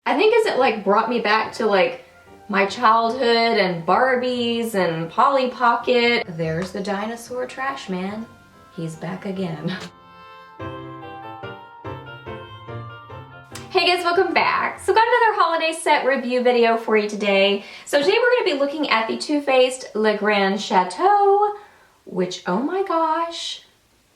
I think as it like brought me back to like my childhood and Barbies and Polly Pocket. There's the dinosaur trash man. He's back again. Hey guys, welcome back. So got another holiday set review video for you today. So today we're gonna be looking at the Too Faced Le Grand Chateau, which, oh my gosh,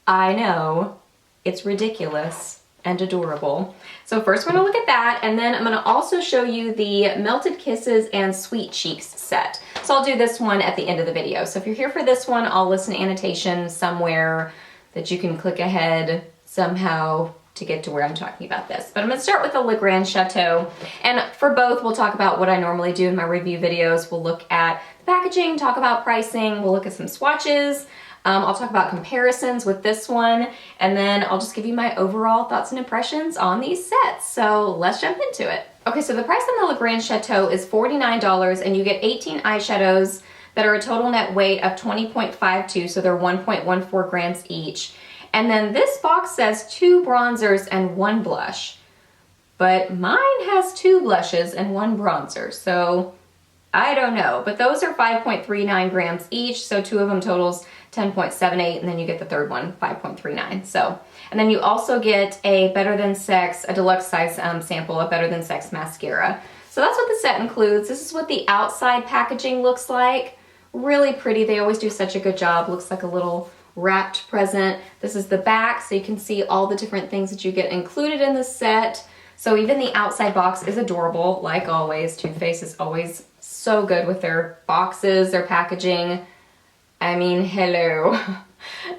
I know, it's ridiculous and adorable. So first we're gonna look at that, and then I'm gonna also show you the Melted Kisses and Sweet Cheeks set. So I'll do this one at the end of the video. So if you're here for this one, I'll list an annotation somewhere that you can click ahead somehow to get to where I'm talking about this. But I'm gonna start with the Le Grand Chateau. And for both, we'll talk about what I normally do in my review videos. We'll look at the packaging, talk about pricing, we'll look at some swatches. I'll talk about comparisons with this one, and then I'll just give you my overall thoughts and impressions on these sets. So let's jump into it. Okay, so the price on the Le Grand Chateau is $49, and you get 18 eyeshadows that are a total net weight of 20.52, so they're 1.14 grams each. And then this box says 2 bronzers and 1 blush, but mine has 2 blushes and 1 bronzer, so I don't know. But those are 5.39 grams each, so 2 of them totals 10.78, and then you get the third one, 5.39. So, and then you also get a Better Than Sex, a deluxe size sample of Better Than Sex mascara. So that's what the set includes. This is what the outside packaging looks like. Really pretty. They always do such a good job. Looks like a little wrapped present. This is the back, so you can see all the different things that you get included in the set. So even the outside box is adorable, like always. Too Faced is always so good with their boxes, their packaging. I mean, hello.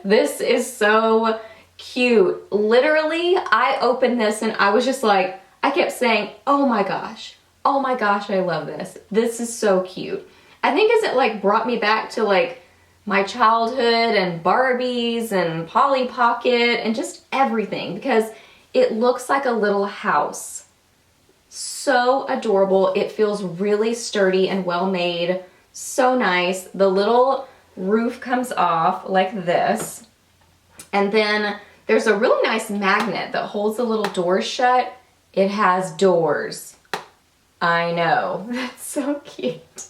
This is so cute. Literally, I opened this and I was just like, I kept saying, oh my gosh, I love this. This is so cute. I think as it like brought me back to like my childhood and Barbies and Polly Pocket and just everything, because it looks like a little house. So adorable. It feels really sturdy and well made. So nice. The little roof comes off like this. And then there's a really nice magnet that holds the little doors shut. It has doors. I know. That's so cute.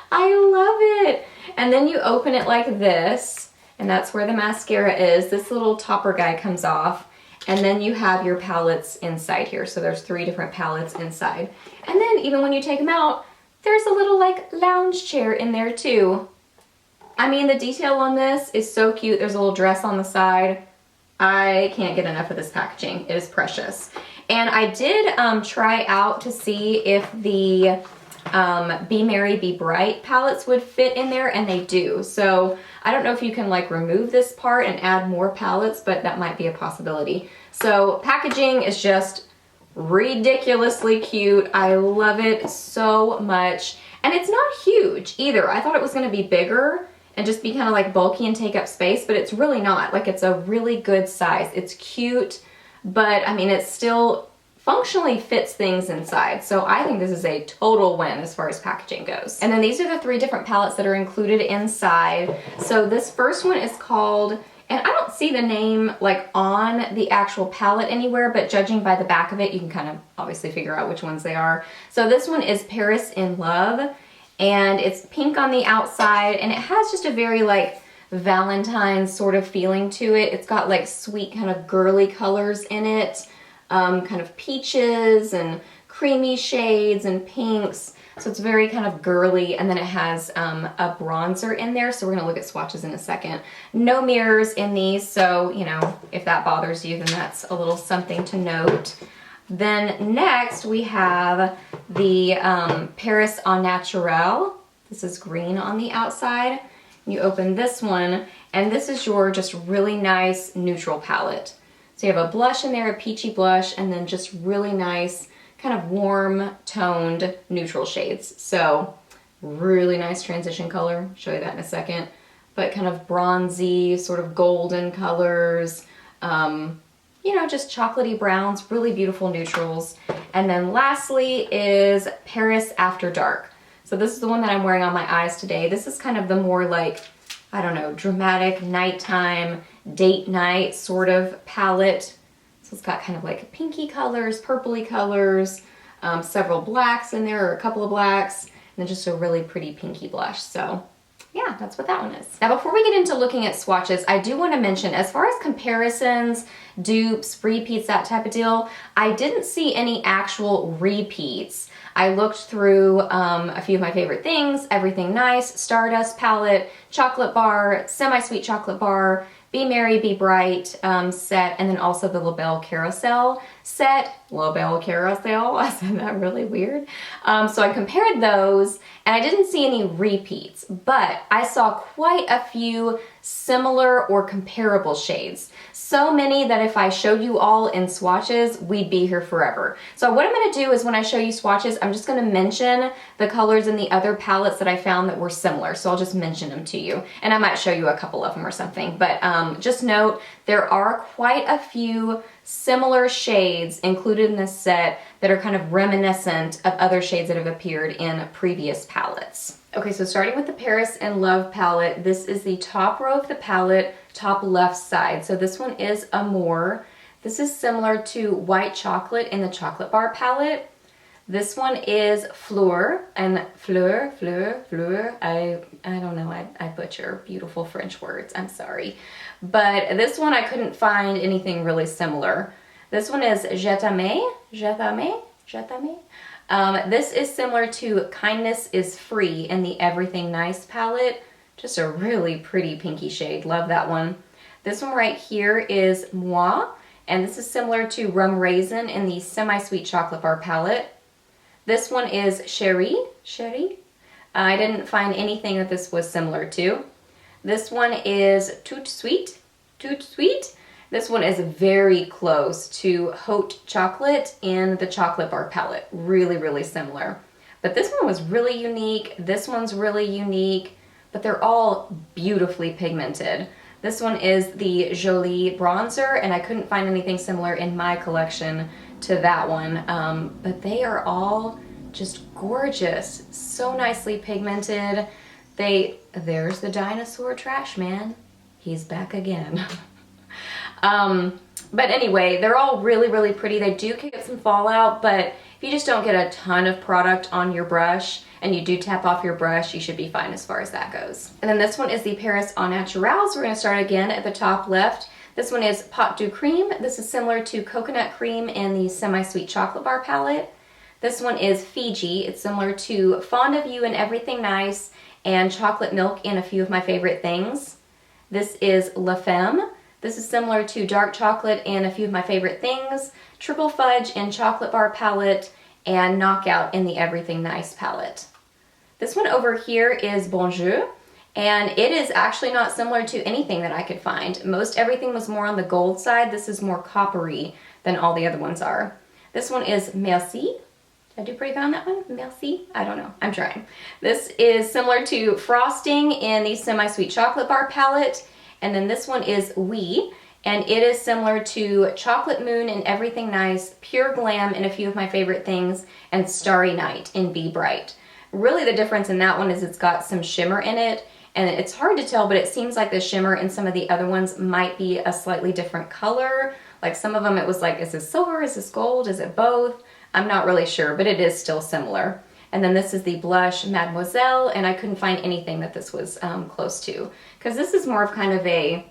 I love it. And then you open it like this, and that's where the mascara is. This little topper guy comes off. And then you have your palettes inside here. So there's 3 different palettes inside. And then even when you take them out, there's a little like lounge chair in there too. I mean, the detail on this is so cute. There's a little dress on the side. I can't get enough of this packaging. It is precious. And I did try out to see if the Be Merry, Be Bright palettes would fit in there, and they do. So I don't know if you can like remove this part and add more palettes, but that might be a possibility. So packaging is just ridiculously cute. I love it so much. And it's not huge either. I thought it was gonna be bigger and just be kind of like bulky and take up space, but it's really not. Like, it's a really good size. It's cute, but I mean, it still functionally fits things inside. So I think this is a total win as far as packaging goes. And then these are the 3 different palettes that are included inside. So this first one is called, and I don't see the name like on the actual palette anywhere, but judging by the back of it, you can kind of obviously figure out which ones they are. So this one is Paris in Love, and it's pink on the outside, and it has just a very like Valentine's sort of feeling to it. It's got like sweet kind of girly colors in it, kind of peaches and creamy shades and pinks. So it's very kind of girly, and then it has a bronzer in there. So we're gonna look at swatches in a second. No mirrors in these, so you know, if that bothers you, then that's a little something to note. Then next we have the Paris Au Naturel. This is green on the outside. You open this one, and this is your just really nice neutral palette. So you have a blush in there, a peachy blush, and then just really nice kind of warm toned neutral shades. So really nice transition color. Show you that in a second. But kind of bronzy, sort of golden colors. You know, just chocolatey browns, really beautiful neutrals. And then lastly is Paris After Dark. So this is the one that I'm wearing on my eyes today. This is kind of the more like, I don't know, dramatic nighttime, date night sort of palette. So it's got kind of like pinky colors, purpley colors, several blacks in there, or a couple of blacks, and then just a really pretty pinky blush. So yeah, that's what that one is. Now before we get into looking at swatches, I do want to mention, as far as comparisons, dupes, repeats, that type of deal, I didn't see any actual repeats. I looked through a few of my favorite things: Everything Nice, Stardust palette, Chocolate Bar, Semi-Sweet Chocolate Bar, Be Merry, Be Bright set, and then also the Labelle Carousel set. Labelle Carousel, I said that really weird. So I compared those, and I didn't see any repeats, but I saw quite a few similar or comparable shades. So many that if I showed you all in swatches, we'd be here forever. So what I'm gonna do is, when I show you swatches, I'm just gonna mention the colors in the other palettes that I found that were similar. So I'll just mention them to you, and I might show you a couple of them or something. But just note, there are quite a few similar shades included in this set that are kind of reminiscent of other shades that have appeared in previous palettes. Okay, so starting with the Paris in Love palette, this is the top row of the palette, top left side. So this one is Amour. This is similar to White Chocolate in the Chocolate Bar palette. This one is Fleur, and Fleur, I don't know, I butcher beautiful French words, I'm sorry. But this one I couldn't find anything really similar. This one is Je t'aime. This is similar to Kindness is Free in the Everything Nice palette. Just a really pretty pinky shade, love that one. This one right here is Moi, and this is similar to Rum Raisin in the Semi-Sweet Chocolate Bar palette. This one is Chérie. I didn't find anything that this was similar to. This one is Tout Sweet. This one is very close to Haute Chocolate in the Chocolate Bar palette. Really, really similar. But this one was really unique. This one's really unique, but they're all beautifully pigmented. This one is the Jolie Bronzer, and I couldn't find anything similar in my collection to that one. But they are all just gorgeous, so nicely pigmented. There's the dinosaur trash man. He's back again. But anyway, they're all really, really pretty. They do get some fallout, but if you just don't get a ton of product on your brush and you do tap off your brush, you should be fine as far as that goes. And then this one is the Paris Au Naturel. So we're gonna start again at the top left. This one is Pot du Cream. This is similar to Coconut Cream in the Semi-Sweet Chocolate Bar palette. This one is Fiji. It's similar to Fond of You and Everything Nice and Chocolate Milk in a few of my favorite things. This is La Femme. This is similar to Dark Chocolate and a few of my favorite things, Triple Fudge in Chocolate Bar palette, and Knockout in the Everything Nice palette. This one over here is Bonjour, and it is actually not similar to anything that I could find. Most everything was more on the gold side. This is more coppery than all the other ones are. This one is Merci. Did I do pretty good on that one? Merci? I don't know. I'm trying. This is similar to Frosting in the Semi-Sweet Chocolate Bar palette. And then this one is Oui, and it is similar to Chocolate Moon in Everything Nice, Pure Glam in a few of my favorite things, and Starry Night in Be Bright. Really the difference in that one is it's got some shimmer in it, and it's hard to tell, but it seems like the shimmer in some of the other ones might be a slightly different color. Like some of them it was like, is this silver, is this gold, is it both? I'm not really sure, but it is still similar. And then this is the blush Mademoiselle, and I couldn't find anything that this was close to, because this is more of kind of a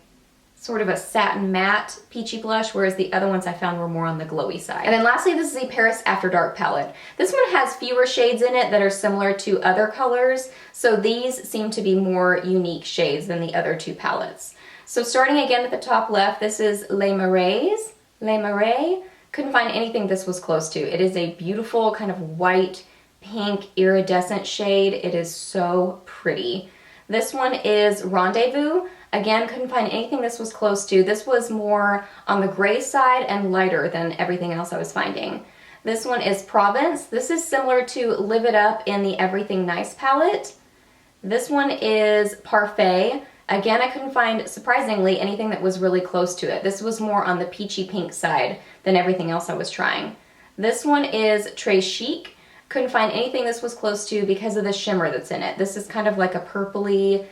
sort of a satin matte peachy blush, whereas the other ones I found were more on the glowy side. And then lastly, this is the Paris After Dark palette. This one has fewer shades in it that are similar to other colors, so these seem to be more unique shades than the other two palettes. So starting again at the top left, this is Les Marais. Les Marais. Couldn't find anything this was close to. It is a beautiful kind of white, pink, iridescent shade. It is so pretty. This one is Rendezvous. Again, couldn't find anything this was close to. This was more on the gray side and lighter than everything else I was finding. This one is Provence. This is similar to Live It Up in the Everything Nice palette. This one is Parfait. Again, I couldn't find, surprisingly, anything that was really close to it. This was more on the peachy pink side than everything else I was trying. This one is Très Chic. Couldn't find anything this was close to because of the shimmer that's in it. This is kind of like a purpley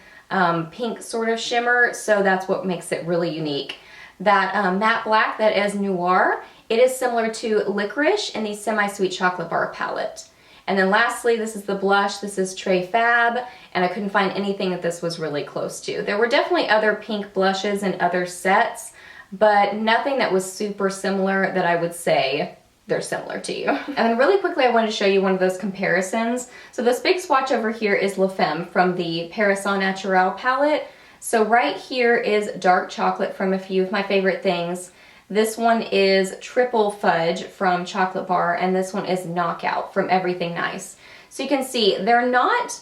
pink sort of shimmer, so that's what makes it really unique. That matte black that is Noir It is similar to Licorice in the Semi-Sweet Chocolate Bar palette. And then lastly, this is the blush. This is Très Fab, and I couldn't find anything that this was really close to. There were definitely other pink blushes in other sets, but nothing that was super similar that I would say they're similar to you. And then really quickly, I wanted to show you one of those comparisons. So this big swatch over here is La Femme from the Paris Au Naturel palette. So right here is Dark Chocolate from a few of my favorite things. This one is Triple Fudge from Chocolate Bar, and this one is Knockout from Everything Nice. So you can see they're not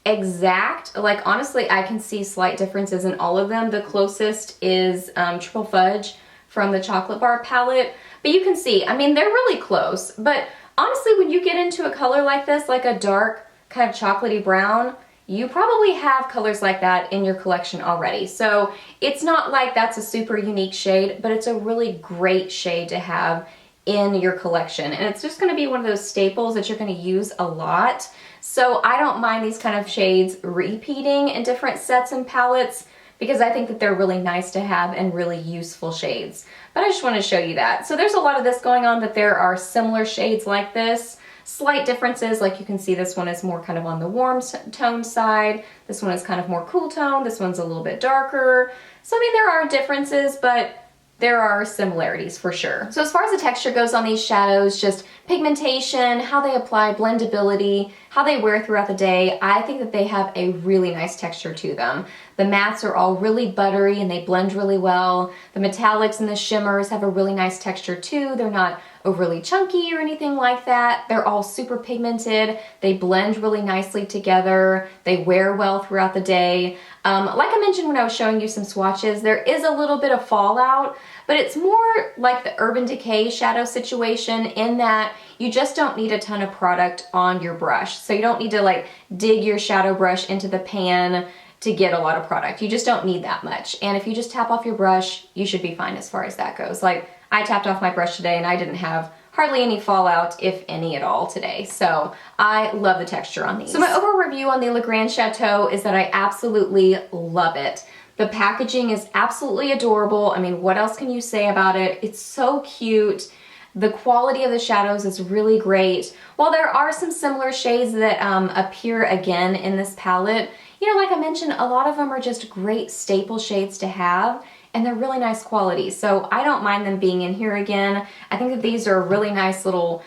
exact. Like honestly, I can see slight differences in all of them. The closest is Triple Fudge from the Chocolate Bar palette, but you can see, I mean, they're really close. But honestly, when you get into a color like this, like a dark kind of chocolatey brown, you probably have colors like that in your collection already. So it's not like that's a super unique shade, but it's a really great shade to have in your collection. And it's just gonna be one of those staples that you're gonna use a lot. So I don't mind these kind of shades repeating in different sets and palettes because I think that they're really nice to have and really useful shades. But I just wanna show you that. So there's a lot of this going on, that there are similar shades like this. Slight differences, like you can see this one is more kind of on the warm tone side. This one is kind of more cool tone. This one's a little bit darker. So I mean, there are differences, but there are similarities for sure. So as far as the texture goes on these shadows, just pigmentation, how they apply, blendability, how they wear throughout the day, I think that they have a really nice texture to them. The mattes are all really buttery and they blend really well. The metallics and the shimmers have a really nice texture too. They're not overly chunky or anything like that. They're all super pigmented. They blend really nicely together. They wear well throughout the day. Like I mentioned when I was showing you some swatches, there is a little bit of fallout, but it's more like the Urban Decay shadow situation in that you just don't need a ton of product on your brush. So you don't need to like dig your shadow brush into the pan to get a lot of product. You just don't need that much. And if you just tap off your brush, you should be fine as far as that goes. Like I tapped off my brush today and I didn't have hardly any fallout, if any at all today. So I love the texture on these. So my overall review on the Le Grand Chateau is that I absolutely love it. The packaging is absolutely adorable. I mean, what else can you say about it? It's so cute. The quality of the shadows is really great. While there are some similar shades that appear again in this palette, you know, like I mentioned, a lot of them are just great staple shades to have, and they're really nice quality. So I don't mind them being in here again. I think that these are a really nice little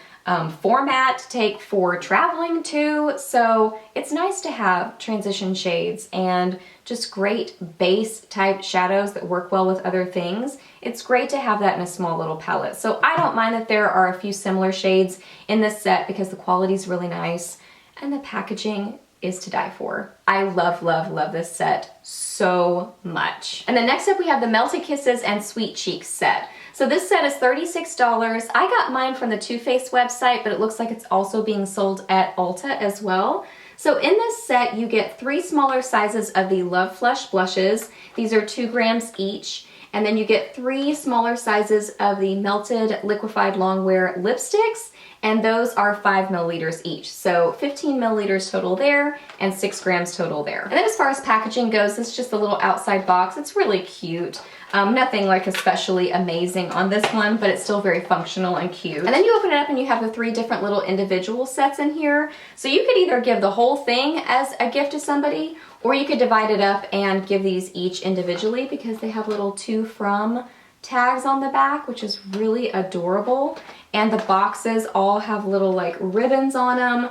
format to take for traveling too. So it's nice to have transition shades and just great base type shadows that work well with other things. It's great to have that in a small little palette. So I don't mind that there are a few similar shades in this set because the quality is really nice and the packaging is to die for. I love, love, love this set so much. And then next up we have the Melted Kisses and Sweet Cheeks set. So this set is $36. I got mine from the Too Faced website, but it looks like it's also being sold at Ulta as well. So in this set, you get 3 smaller sizes of the Love Flush blushes. These are 2 grams each. And then you get 3 smaller sizes of the Melted Liquefied Longwear lipsticks, and those are 5 milliliters each. So 15 milliliters total there and 6 grams total there. And then as far as packaging goes, this is just a little outside box. It's really cute. Nothing like especially amazing on this one, but it's still very functional and cute. And then you open it up and you have the 3 different little individual sets in here. So you could either give the whole thing as a gift to somebody, or you could divide it up and give these each individually because they have little to from tags on the back, which is really adorable. And the boxes all have little like ribbons on them.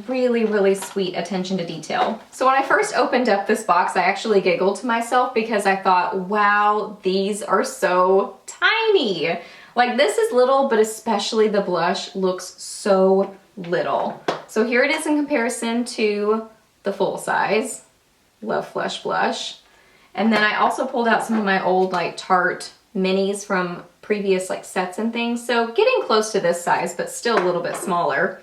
Really, really sweet attention to detail. So when I first opened up this box, I actually giggled to myself because I thought, wow, these are so tiny. Like this is little, but especially the blush looks so little. So here it is in comparison to the full size Love Flush blush. And then I also pulled out some of my old like Tarte minis from previous like sets and things. So getting close to this size, but still a little bit smaller.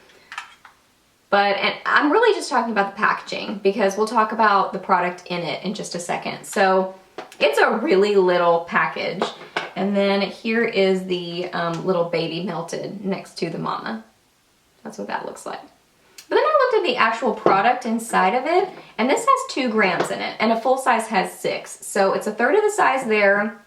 And I'm really just talking about the packaging because we'll talk about the product in it in just a second. So it's a really little package. And then here is the little baby melted next to the mama. That's what that looks like. But then I looked at the actual product inside of it, and this has 2 grams in it, and a full size has 6. So it's a third of the size there.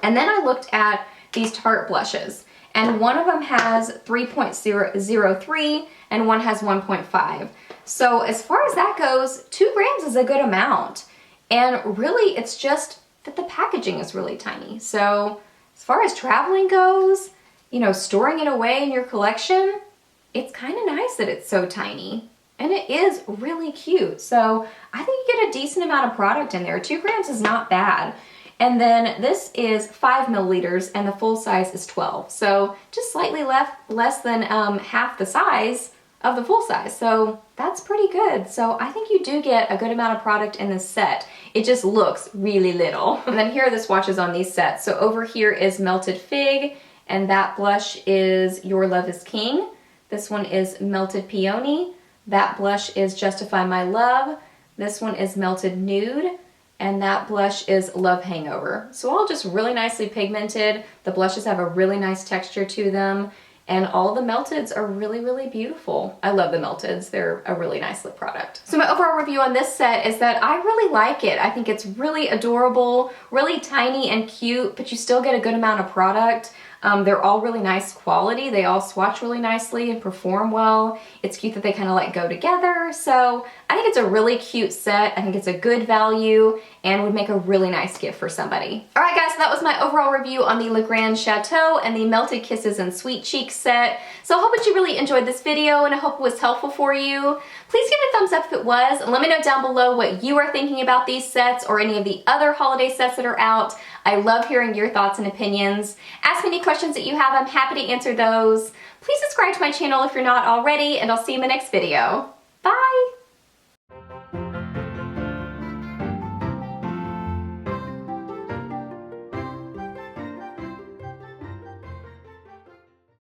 And then I looked at these Tarte blushes. and one of them has 3.003 and one has 1.5. So as far as that goes, 2 grams is a good amount. And really, it's just that the packaging is really tiny. So as far as traveling goes, you know, storing it away in your collection, it's kind of nice that it's so tiny. And it is really cute. So I think you get a decent amount of product in there. 2 grams is not bad. And then this is 5 milliliters and the full size is 12. So just slightly less than half the size of the full size. So that's pretty good. So I think you do get a good amount of product in this set. It just looks really little. And then here are the swatches on these sets. So over here is Melted Fig, and that blush is Your Love is King. This one is Melted Peony. That blush is Justify My Love. This one is Melted Nude. And that blush is Love Hangover. So all just really nicely pigmented. The blushes have a really nice texture to them. And all the melteds are really, really beautiful. I love the melteds. They're a really nice lip product. So my overall review on this set is that I really like it. I think it's really adorable, really tiny and cute, but you still get a good amount of product. They're all really nice quality. They all swatch really nicely and perform well. It's cute that they kind of like go together. So I think it's a really cute set. I think it's a good value and would make a really nice gift for somebody. All right guys, so that was my overall review on the Grand Chateau and the Melted Kisses and Sweet Cheeks set. So I hope that you really enjoyed this video and I hope it was helpful for you. Please give it a thumbs up if it was, and let me know down below what you are thinking about these sets or any of the other holiday sets that are out. I love hearing your thoughts and opinions. Ask me any questions that you have, I'm happy to answer those. Please subscribe to my channel if you're not already, and I'll see you in the next video. Bye!